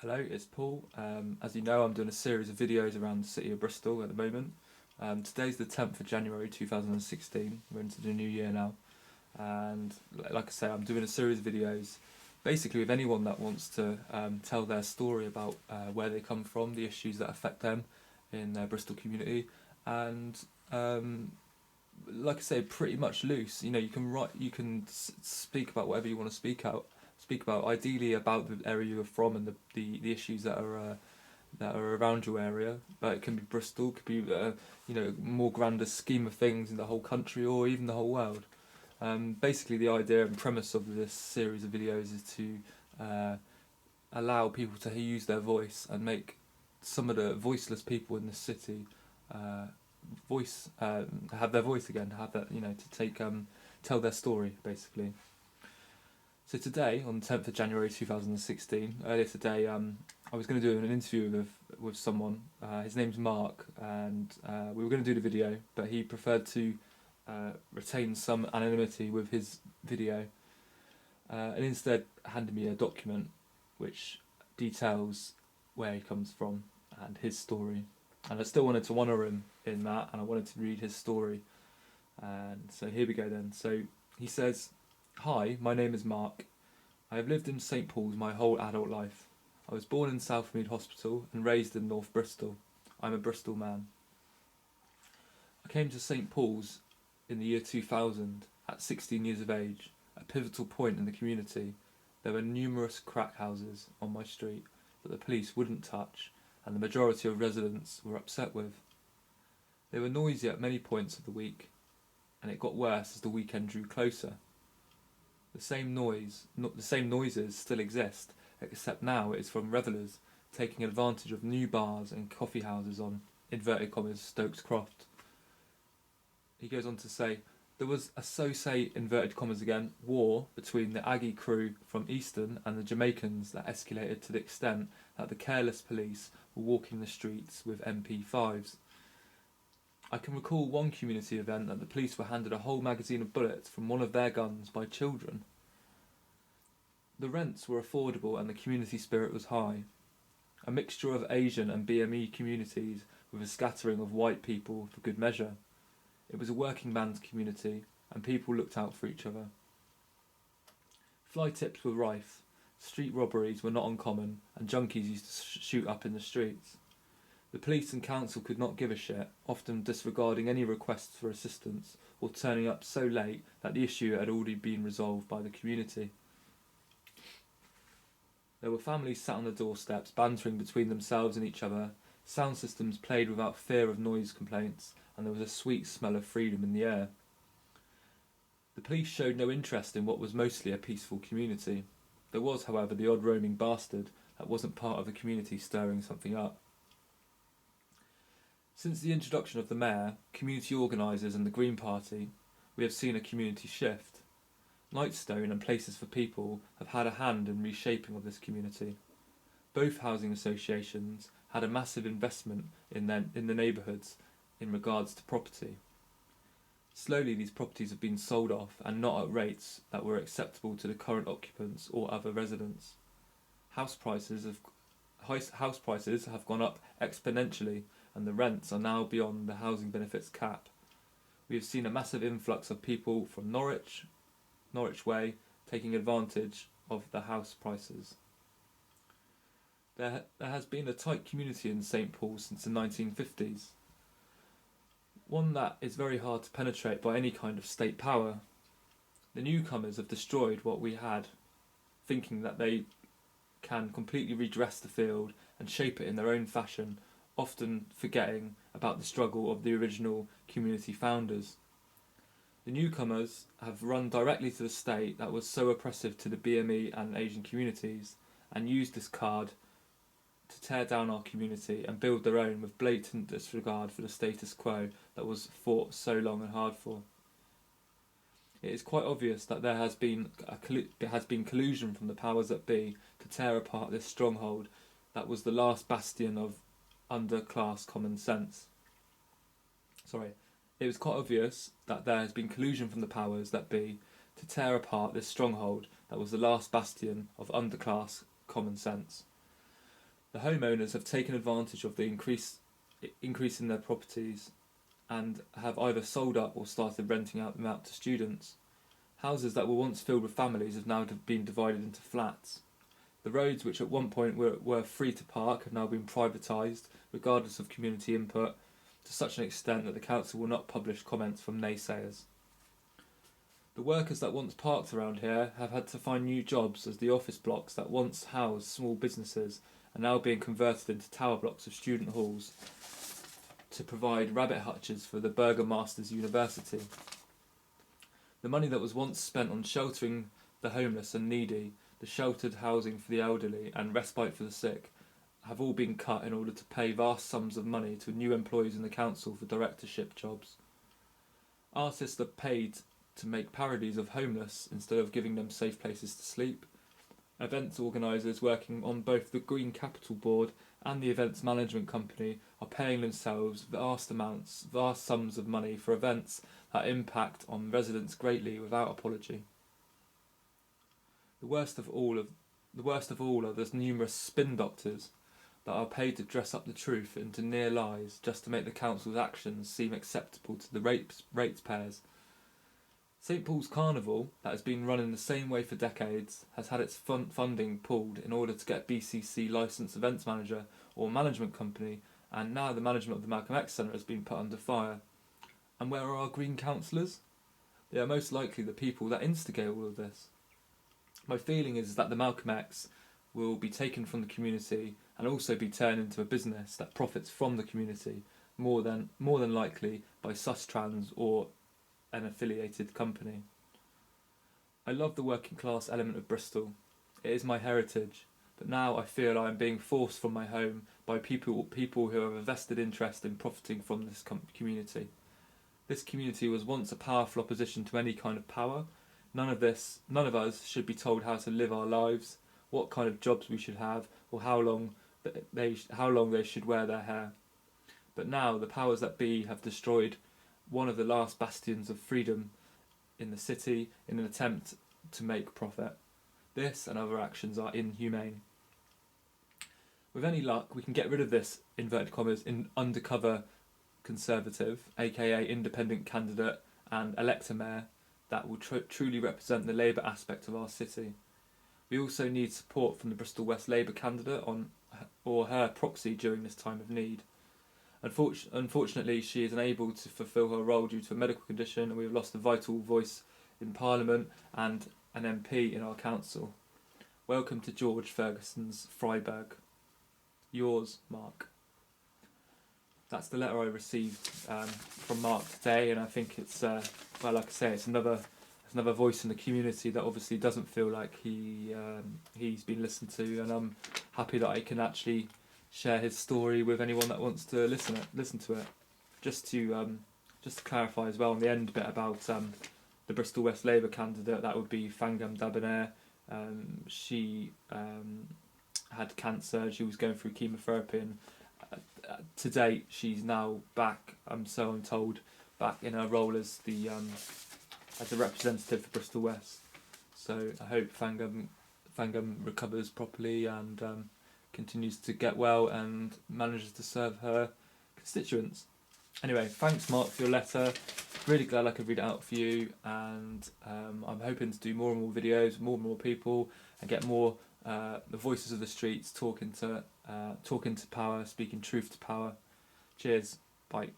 Hello, it's Paul. As you know, I'm doing a series of videos around the city of Bristol at the moment. Today's the 10th of January 2016. We're into the new year now. And like I say, I'm doing a series of videos basically with anyone that wants to tell their story about where they come from, the issues that affect them in their Bristol community. And like I say, pretty much loose. You know, you can write, you can speak about whatever you want to speak about. Ideally, about the area you're from and the issues that are around your area. But it can be Bristol, could be more grander scheme of things in the whole country or even the whole world. Basically, the idea and premise of this series of videos is to allow people to use their voice and make some of the voiceless people in the city have their voice again, have that, to take tell their story basically. So today, on the 10th of January 2016, earlier today, I was going to do an interview with someone. His name's Mark, and we were going to do the video, but he preferred to retain some anonymity with his video, and instead handed me a document which details where he comes from and his story. And I still wanted to honour him in that, and I wanted to read his story. And so here we go then. So he says, "Hi, my name is Mark. I have lived in St Paul's my whole adult life. I was born in Southmead Hospital and raised in North Bristol. I'm a Bristol man. I came to St Paul's in the year 2000 at 16 years of age, a pivotal point in the community. There were numerous crack houses on my street that the police wouldn't touch, and the majority of residents were upset with. They were noisy at many points of the week, and it got worse as the weekend drew closer. The same noises still exist, except now it is from revellers taking advantage of new bars and coffee houses on, inverted commas, Stokes Croft." He goes on to say, "There was a so-say, inverted commas again, war between the Aggie crew from Easton and the Jamaicans that escalated to the extent that the careless police were walking the streets with MP5s. I can recall one community event that the police were handed a whole magazine of bullets from one of their guns by children. The rents were affordable and the community spirit was high. A mixture of Asian and BME communities with a scattering of white people for good measure. It was a working man's community and people looked out for each other. Fly tips were rife, street robberies were not uncommon, and junkies used to shoot up in the streets. The police and council could not give a shit, often disregarding any requests for assistance or turning up so late that the issue had already been resolved by the community. There were families sat on the doorsteps, bantering between themselves and each other, sound systems played without fear of noise complaints, and there was a sweet smell of freedom in the air. The police showed no interest in what was mostly a peaceful community. There was, however, the odd roaming bastard that wasn't part of the community stirring something up. Since the introduction of the mayor, community organisers and the Green Party, we have seen a community shift. Lightstone and Places for People have had a hand in reshaping of this community. Both housing associations had a massive investment in the neighbourhoods in regards to property. Slowly these properties have been sold off and not at rates that were acceptable to the current occupants or other residents. House prices have gone up exponentially and the rents are now beyond the housing benefits cap. We have seen a massive influx of people from Norwich Way, taking advantage of the house prices. There has been a tight community in St Paul since the 1950s. One that is very hard to penetrate by any kind of state power. The newcomers have destroyed what we had, thinking that they can completely redress the field and shape it in their own fashion, often forgetting about the struggle of the original community founders. The newcomers have run directly to the state that was so oppressive to the BME and Asian communities and used this card to tear down our community and build their own with blatant disregard for the status quo that was fought so long and hard for. It is quite obvious that there has been collusion from the powers that be to tear apart this stronghold that was the last bastion of underclass common sense. It was quite obvious that there has been collusion from the powers that be to tear apart this stronghold that was the last bastion of underclass common sense. The homeowners have taken advantage of the increase in their properties and have either sold up or started renting them out to students. Houses that were once filled with families have now been divided into flats. The roads, which at one point were free to park, have now been privatised, regardless of community input, to such an extent that the council will not publish comments from naysayers. The workers that once parked around here have had to find new jobs, as the office blocks that once housed small businesses are now being converted into tower blocks of student halls to provide rabbit hutches for the Burgomaster's University. The money that was once spent on sheltering the homeless and needy, the sheltered housing for the elderly and respite for the sick, have all been cut in order to pay vast sums of money to new employees in the council for directorship jobs. Artists are paid to make parodies of homeless instead of giving them safe places to sleep. Events organisers working on both the Green Capital Board and the events management company are paying themselves vast sums of money for events that impact on residents greatly without apology. The worst of all are the numerous spin doctors that are paid to dress up the truth into near lies just to make the council's actions seem acceptable to the ratepayers. St Paul's Carnival, that has been run in the same way for decades, has had its funding pulled in order to get BCC licensed events manager or management company, and now the management of the Malcolm X Centre has been put under fire. And where are our Green councillors? They are most likely the people that instigate all of this. My feeling is that the Malcolm X will be taken from the community and also be turned into a business that profits from the community, more than likely by Sustrans or an affiliated company. I love the working class element of Bristol. It is my heritage, but now I feel I am being forced from my home by people who have a vested interest in profiting from this community. This community was once a powerful opposition to any kind of power. None of us should be told how to live our lives, what kind of jobs we should have, or how long they should wear their hair. But now the powers that be have destroyed one of the last bastions of freedom in the city in an attempt to make profit. This and other actions are inhumane. With any luck, we can get rid of this, inverted commas, undercover Conservative, aka independent candidate, and elect a mayor that will truly represent the Labour aspect of our city. We also need support from the Bristol West Labour candidate or her proxy during this time of need. Unfortunately, she is unable to fulfil her role due to a medical condition, and we have lost a vital voice in Parliament and an MP in our council. Welcome to George Ferguson's Freiburg. Yours, Mark. That's the letter I received from Mark today, and I think it's like I say, it's another voice in the community that obviously doesn't feel like he's been listened to, and I'm happy that I can actually share his story with anyone that wants to listen to it. Just to clarify as well on the end bit about the Bristol West Labour candidate, that would be Fangam Dabonair. She had cancer. She was going through chemotherapy, and to date she's now back. I'm told, back in her role as the as a representative for Bristol West. So I hope Fangam recovers properly and continues to get well and manages to serve her constituents. Anyway, thanks Mark for your letter. Really glad I could read it out for you, and I'm hoping to do more and more videos, more and more people, and get more the voices of the streets talking to power, speaking truth to power. Cheers, bye.